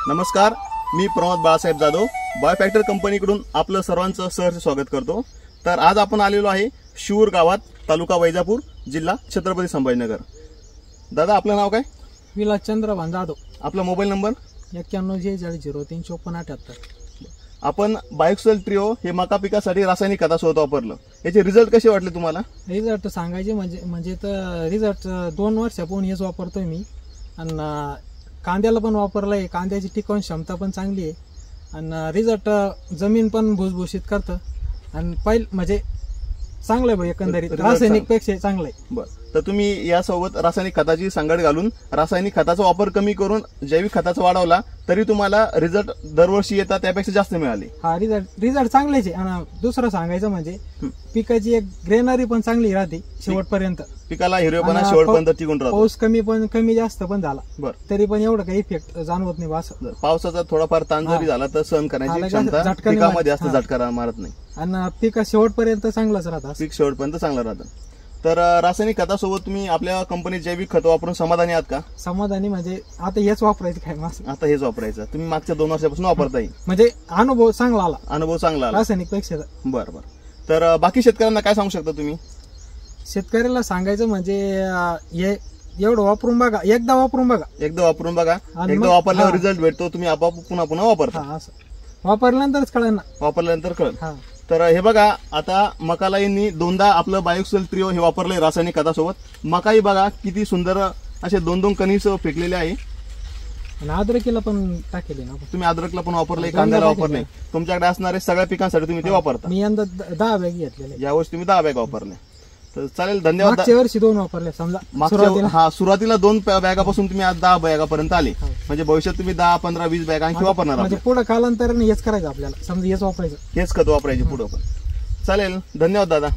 नमस्कार, मी प्रमोद बाळासाहेब जाधव बायोफॅक्टर कंपनीकडून आपलं सर्वांचं सहर्ष स्वागत करतो। तर आज आपण आलेलो आहे शिऊर गावात, तालुका वैजापूर, जिल्हा छत्रपती संभाजीनगर। दादा, आपलं नाव काय? विलास चंद्रभान जाधव। आपला मोबाईल नंबर 9140035478। आपण बायोक्सेल ट्रिओ हे मका पिकासाठी रासायनिक खतासोबत वापरलं, याचे रिझल्ट कसे वाटले तुम्हाला? रिझल्ट सांगायचे म्हणजे तर रिझल्ट 2 वर्षापूर्वी हेच वापरतोय मी। आणि कांद्याला पण वापरलंय, कांद्याची टिकावण क्षमता पण चांगली आहे आणि रिझल्ट जमीन पण भुसभुशीत करतं आणि म्हणजे चांगलं आहे एकंदरीत, रासायनिक पेक्षा चांगलं आहे। बरं, तर तुम्ही यासोबत रासायनिक खताची सांगड घालून रासायनिक खताचा वापर कमी करून जैविक खताचा वाढवला, तरी तुम्हाला रिझल्ट दरवर्षी येतात त्यापेक्षा जास्त मिळाले। हा, रिझल्ट चांगलेच आहे। आणि दुसरं सांगायचं म्हणजे पिकाची एक ग्रेनरी पण चांगली राहते शेवटपर्यंत, पिकाला हिरवेपणा शेवटपर्यंत टिकून राहतो। पाऊस कमी जास्त पण झाला तरी पण एवढं काही इफेक्ट जाणवत नाही। असं पावसाचा थोडाफार ताण जरी झाला तर सहन करण्याची क्षमता पिकामध्ये असते, झटका मारत नाही आणि पीक शेवटपर्यंत चांगलंच राहतं, पीक शेवटपर्यंत चांगलं राहतं। तर रासायनिक खतासोबत तुम्ही आपल्या कंपनीत जैविक खत वापरून समाधानी आहात का? समाधानी म्हणजे आता हेच वापरायचं काय मास, आता हेच वापरायचं। तुम्ही मागच्या 2 वर्षापासून वापरताय, म्हणजे अनुभव चांगला आला, रासायनिक पेक्षा। बरं बरं, तर बाकी शेतकऱ्यांना काय सांगू शकता तुम्ही? शेतकऱ्याला सांगायचं म्हणजे हे एवढं वापरून बघा, एकदा वापरून बघा, एकदा वापरल्यावर रिझल्ट भेटतो, तुम्ही आपोआप पुन्हा वापरता। असं वापरल्यानंतरच कळेल ना, वापरल्यानंतर कळेल। तर हे बघा, आता मकाला यांनी 2दा आपलं बायोक्सेल ट्रिओ हे वापरलंय रासायनिक खतासोबत। मकाही बघा किती सुंदर असे 2-2 कणीस फेकलेले आहे। आणि अद्रकीला पण टाकेले ना तुम्ही, अद्रकला पण वापरलंय, कांद्याला वापरलंय, तुमच्याकडे असणारे सगळ्या पिकांसाठी तुम्ही ते वापरता। मी यंदा 10 बॅग घेतलेले, यावर्षी तुम्ही 10 बॅग वापरले, तर चालेल, धन्यवाद। मागच्या वर्षी 2 वापरले समजा, सुरुवातीला 2 बॅगापासून तुम्ही आज 10 बॅगापर्यंत आले, म्हणजे भविष्यात तुम्ही 10, 15, 20 बॅग आणखी वापरणार आहात। म्हणजे पुढे कालांतराने हेच करायचं आपल्याला, समजा हेच वापरायचं, हेच खत वापरायचे पुढे पण। चालेल, धन्यवाद दादा।